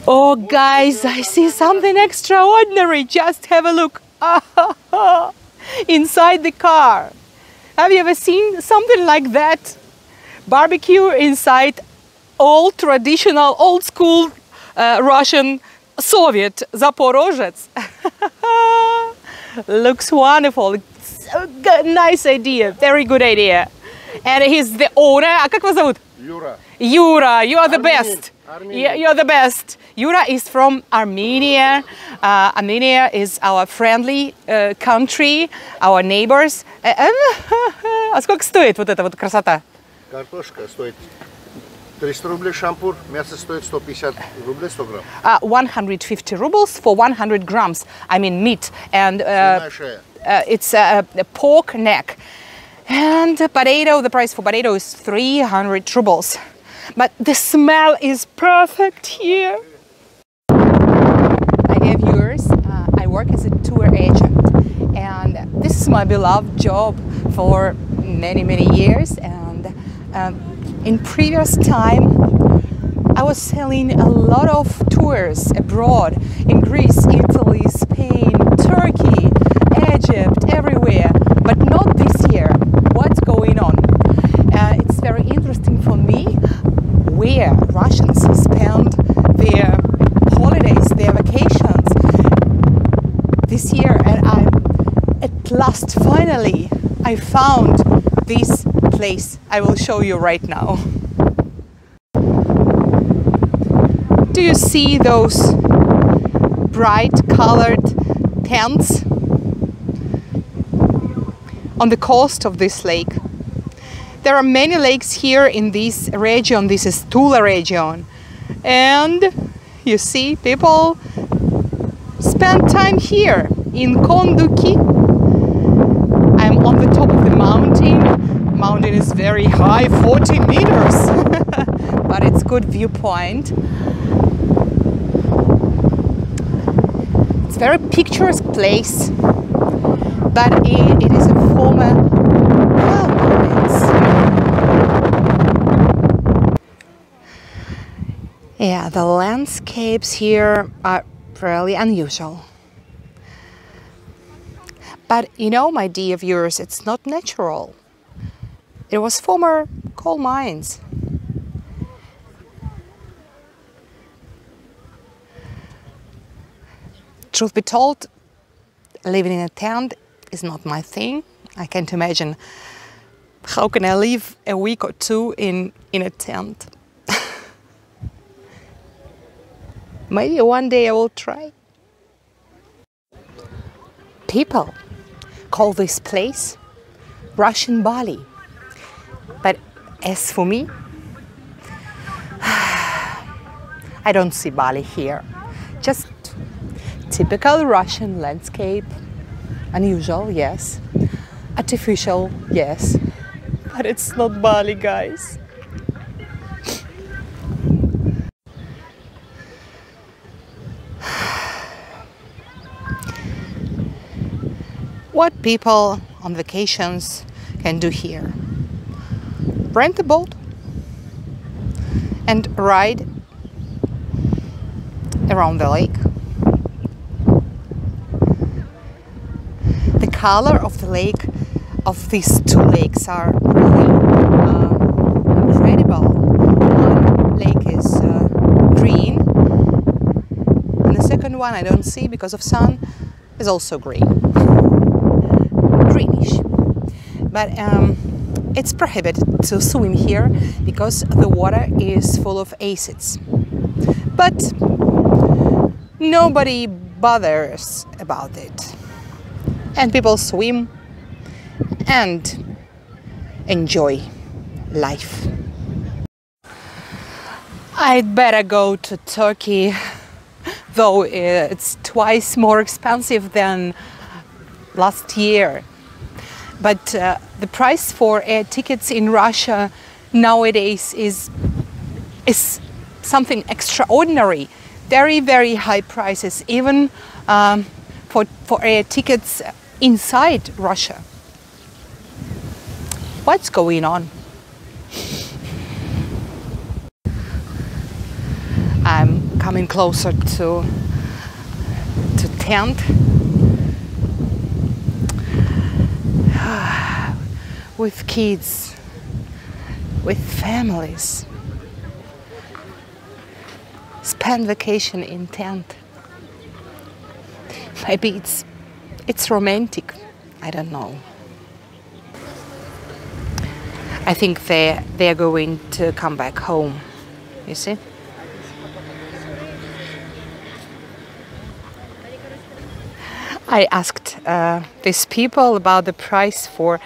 Oh guys, I see something extraordinary. Just have a look. Inside the car. Have you ever seen something like that? Barbecue inside old traditional, old school Russian Soviet Zaporozhets. Looks wonderful. It's a good, nice idea. Very good idea. And he's the owner. А как вас зовут? Юра. Yura, you are the best. Armenian. You're the best. Yura is from Armenia. Armenia is our friendly country, our neighbors. А сколько стоит вот эта вот красота? Картошка стоит 300 рублей, шампур, мясо стоит 150 рублей 100 грамм. 150 rubles for 100 grams. I mean meat. And it's a pork neck. And potato, the price for potato is 300 rubles. But the smell is perfect here. My dear viewers, I work as a tour agent, and this is my beloved job for many, many years. And in previous time, I was selling a lot of tours abroad in Greece, Italy, Spain, Turkey, Egypt, everywhere, but not this year. What's going on? It's very interesting for me where Russians spend their holidays, their vacations this year. And at last, finally, I found this place I will show you right now. Do you see those bright colored tents on the coast of this lake? There are many lakes here in this region. This is Tula region. And you see people spend time here in Konduki. I'm on the top of the mountain. The mountain is very high, 40 meters. But it's good viewpoint. It's a very picturesque place. But it is a former Yeah, the landscapes here are really unusual. But you know, my dear viewers, it's not natural. It was former coal mines. Truth be told, living in a tent is not my thing. I can't imagine how can I live a week or two in a tent. Maybe one day I will try. People call this place Russian Bali. But as for me, I don't see Bali here. Just typical Russian landscape. Unusual, yes. Artificial, yes. But it's not Bali, guys. What people on vacations can do here? Rent a boat and ride around the lake. The color of the lake, of these two lakes, are really incredible. One lake is green, and the second one I don't see because of sun is also green. Greenish. But it's prohibited to swim here because the water is full of acids. But nobody bothers about it. And people swim and enjoy life. I'd better go to Turkey, though it's twice more expensive than last year. But the price for air tickets in Russia nowadays is something extraordinary. Very, very high prices, even for air tickets inside Russia. What's going on? I'm coming closer to tent. With kids, with families. Spend vacation in tent. Maybe it's romantic. I don't know. I think they're going to come back home. You see? I asked these people about the price for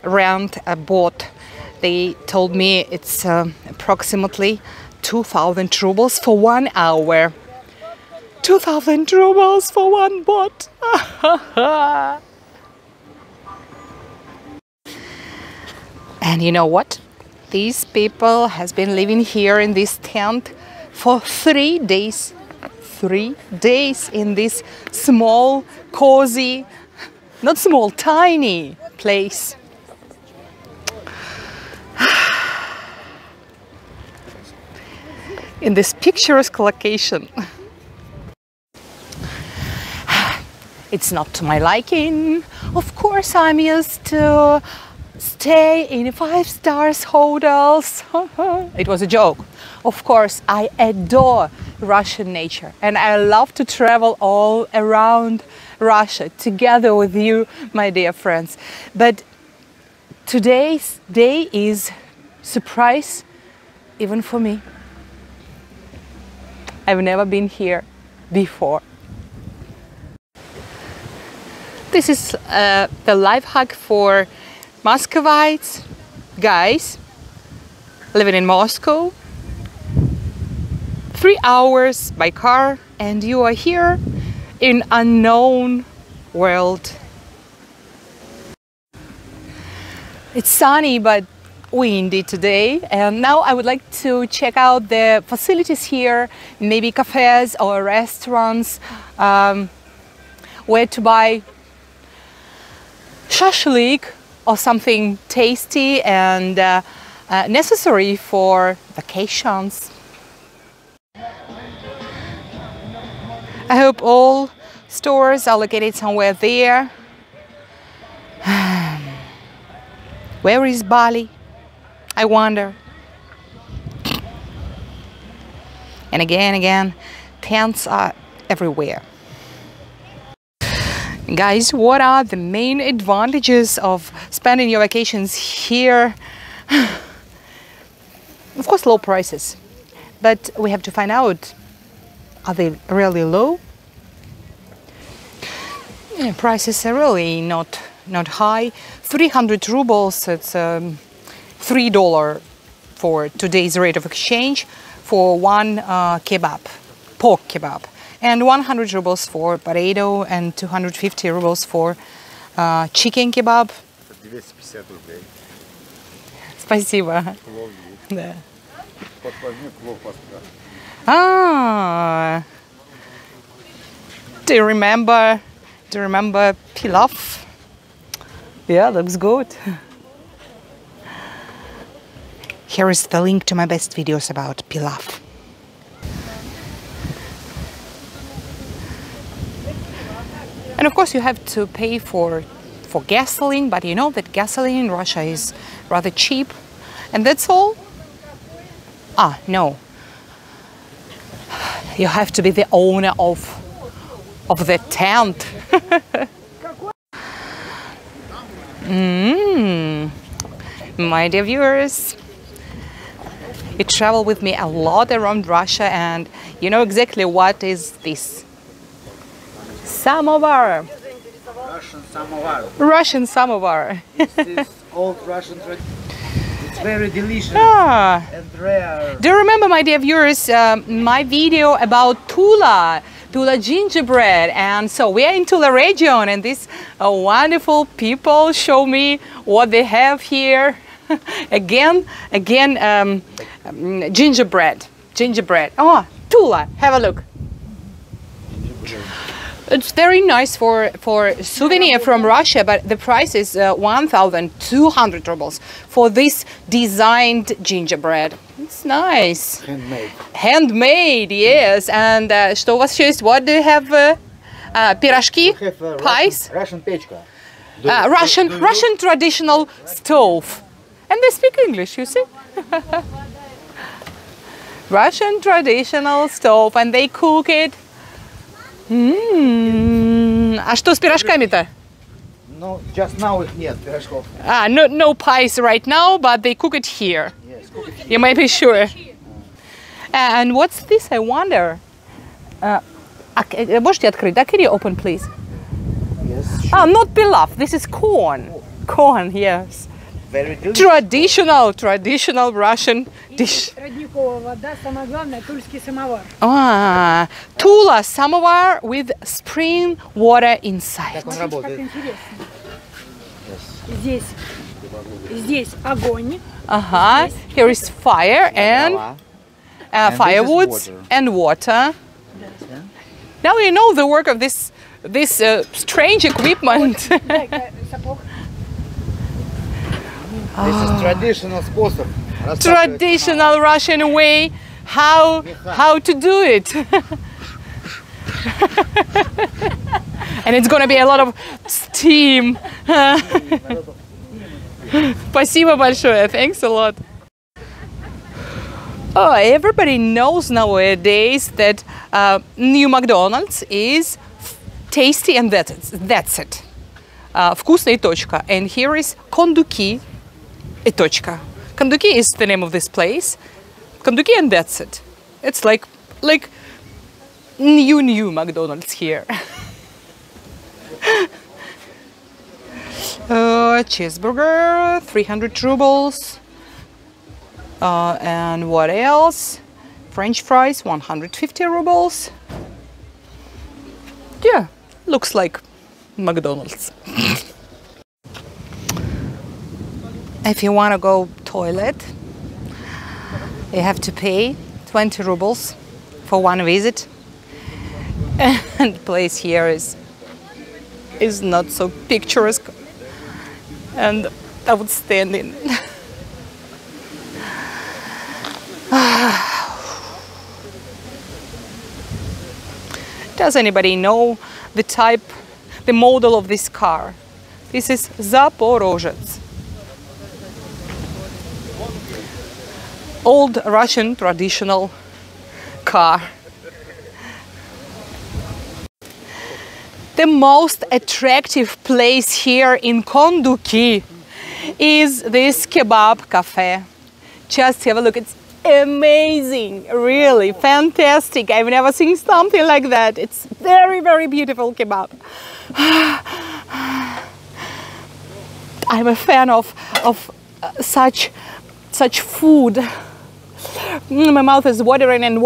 rent a boat. They told me it's approximately 2,000 rubles for 1 hour. 2,000 rubles for one boat. And you know what? These people has been living here in this tent for 3 days. 3 days in this small, cozy, not small, tiny place. In this picturesque location. It's not to my liking. Of course, I'm used to stay in 5-star hotels. It was a joke. Of course, I adore Russian nature and I love to travel all around Russia together with you, my dear friends. But today's day is surprise even for me. I've never been here before. This is the life hack for Muscovites, guys living in Moscow. 3 hours by car and you are here in unknown world. It's sunny but windy today, and now I would like to check out the facilities here, maybe cafes or restaurants, where to buy shashlik or something tasty and necessary for vacations. I hope all stores are located somewhere there. Where is Bali? I wonder. And again, tents are everywhere. Guys, what are the main advantages of spending your vacations here? Of course, low prices. But we have to find out, are they really low? Yeah, prices are really not high. 300 rubles, it's $3 for today's rate of exchange for one kebab, pork kebab. And 100 rubles for potato and 250 rubles for chicken kebab. 250 рублей. Спасибо. Да. Do you remember pilaf? Yeah, looks good. Here is the link to my best videos about pilaf. And of course you have to pay for gasoline, but you know that gasoline in Russia is rather cheap. And that's all? Ah, no. You have to be the owner of the tent. My dear viewers, you travel with me a lot around Russia and you know exactly what is this. Samovar. Russian samovar. Russian samovar. This is old Russian tradition. It's very delicious and rare. Do you remember, my dear viewers, my video about Tula gingerbread? And so we are in Tula region and these wonderful people show me what they have here. again, gingerbread. Oh, Tula, have a look. It's very nice for souvenir from Russia, but the price is 1,200 rubles for this designed gingerbread. It's nice. Handmade. Handmade, yes. And что у вас еще есть? What do you have? Пирожки? We have Pies? Russian pechka. Russian traditional stove. And they speak English, you see? Russian traditional stove, and they cook it. А что с пирожками-то? No, just now их нет пирожков. No pies right now, but they cook it here. Yes, cook it here. You might be sure. And what's this, I wonder? Можете открыть? Can you open, please? Yes, sure. Not pilaf. This is corn. Corn, yes. Very delicious. Traditional Russian dish. Родниковая вода, самое главное, тульский самовар. Tula samovar with spring water inside. Как он Как работает? интересно. Здесь огонь. Here is fire and And firewood this is water. and water. Now you know the work of this strange equipment. Сапог. This is traditional способ. Traditional Russian way how to do it. And it's gonna be a lot of steam. Спасибо большое. Thanks a lot. Oh, everybody knows nowadays that new Mcdonald's is tasty and that's it. Вкусно и точка. And here is Konduki и точка. Konduki is the name of this place. Konduki and that's it. It's like new McDonald's here. Cheeseburger, 300 rubles. And what else? French fries, 150 rubles. Yeah, looks like McDonald's. If you want to go toilet, you have to pay 20 rubles for one visit. And the place here is not so picturesque and outstanding. Does anybody know the model of this car? This is Zaporozhets. Old Russian traditional car. The most attractive place here in Konduki is this kebab cafe. Just have a look. It's amazing, really fantastic. I've never seen something like that. It's very, very beautiful kebab. I'm a fan of such food. My mouth is watering and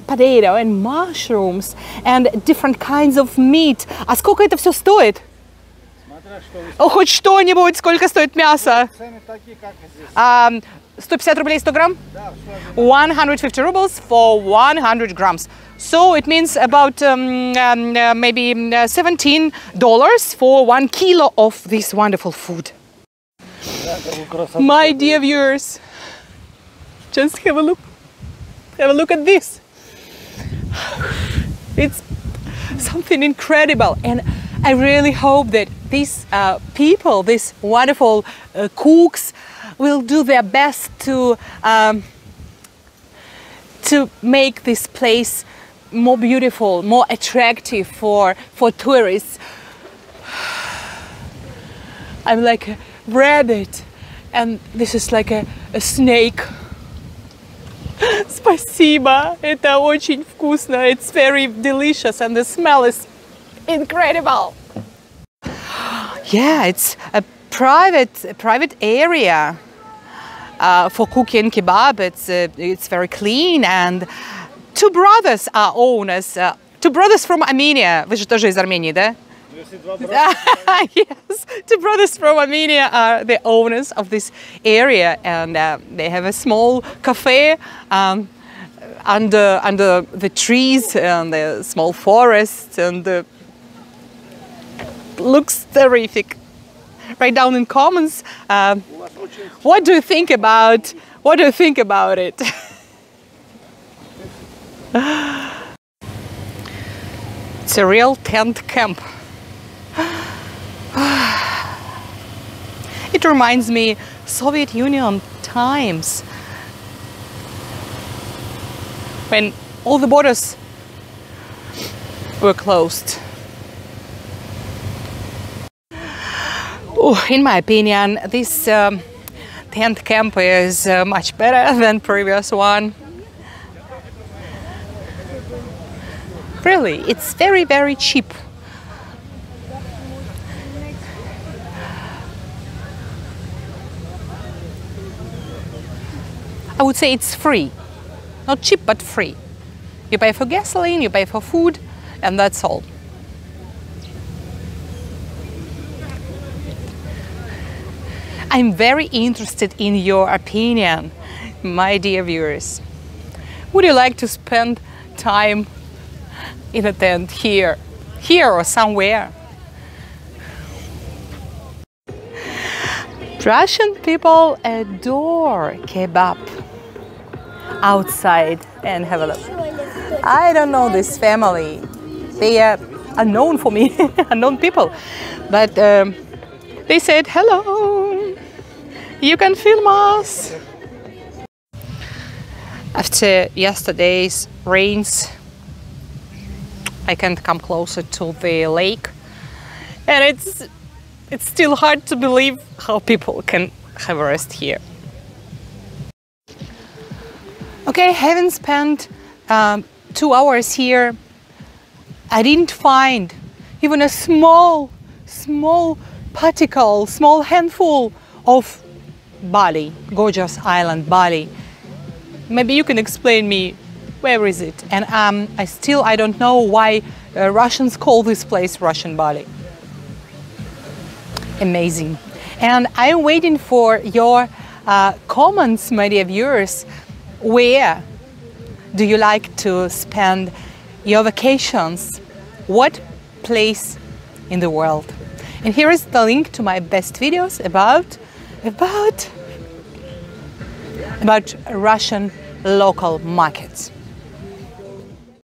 potato and mushrooms and different kinds of meat. А сколько это все стоит? Хоть что-нибудь, сколько стоит мясо? 150 рублей 100 грамм? 150 rubles for 100 grams. So it means about maybe $17 for 1 kilo of this wonderful food. My dear viewers, just have a look. Have a look at this. It's something incredible, and I really hope that these people, these wonderful cooks, will do their best to make this place more beautiful, more attractive for tourists. I'm like a rabbit, and this is like a snake. Спасибо, это очень вкусно. It's very delicious, and the smell is incredible. Yeah, it's a private area for cooking kebab. It's very clean, and two brothers are owners. Two brothers from Armenia. Вы же тоже из Армении, да? Yes, two brothers from Armenia are the owners of this area, and they have a small cafe under the trees and the small forests, and looks terrific. Write down in comments what do you think about it. It's a real tent camp. It reminds me Soviet Union times, when all the borders were closed. In my opinion, this tent camp is much better than previous one. Really, it's very, very cheap. I would say it's free. Not cheap, but free. You pay for gasoline, you pay for food, and that's all. I'm very interested in your opinion, my dear viewers. Would you like to spend time in a tent here or somewhere? Russian people adore kebab. Outside and have a look. I don't know this family. They are unknown for me, unknown people. But they said, hello, you can film us. After yesterday's rains, I can't come closer to the lake. And it's still hard to believe how people can have a rest here. Okay, having spent 2 hours here, I didn't find even a small particle, small handful of Bali, gorgeous island Bali. Maybe you can explain me where is it? And I don't know why Russians call this place Russian Bali. Amazing. And I'm waiting for your comments, my dear viewers. Where do you like to spend your vacations? What place in the world? And here is the link to my best videos about Russian local markets.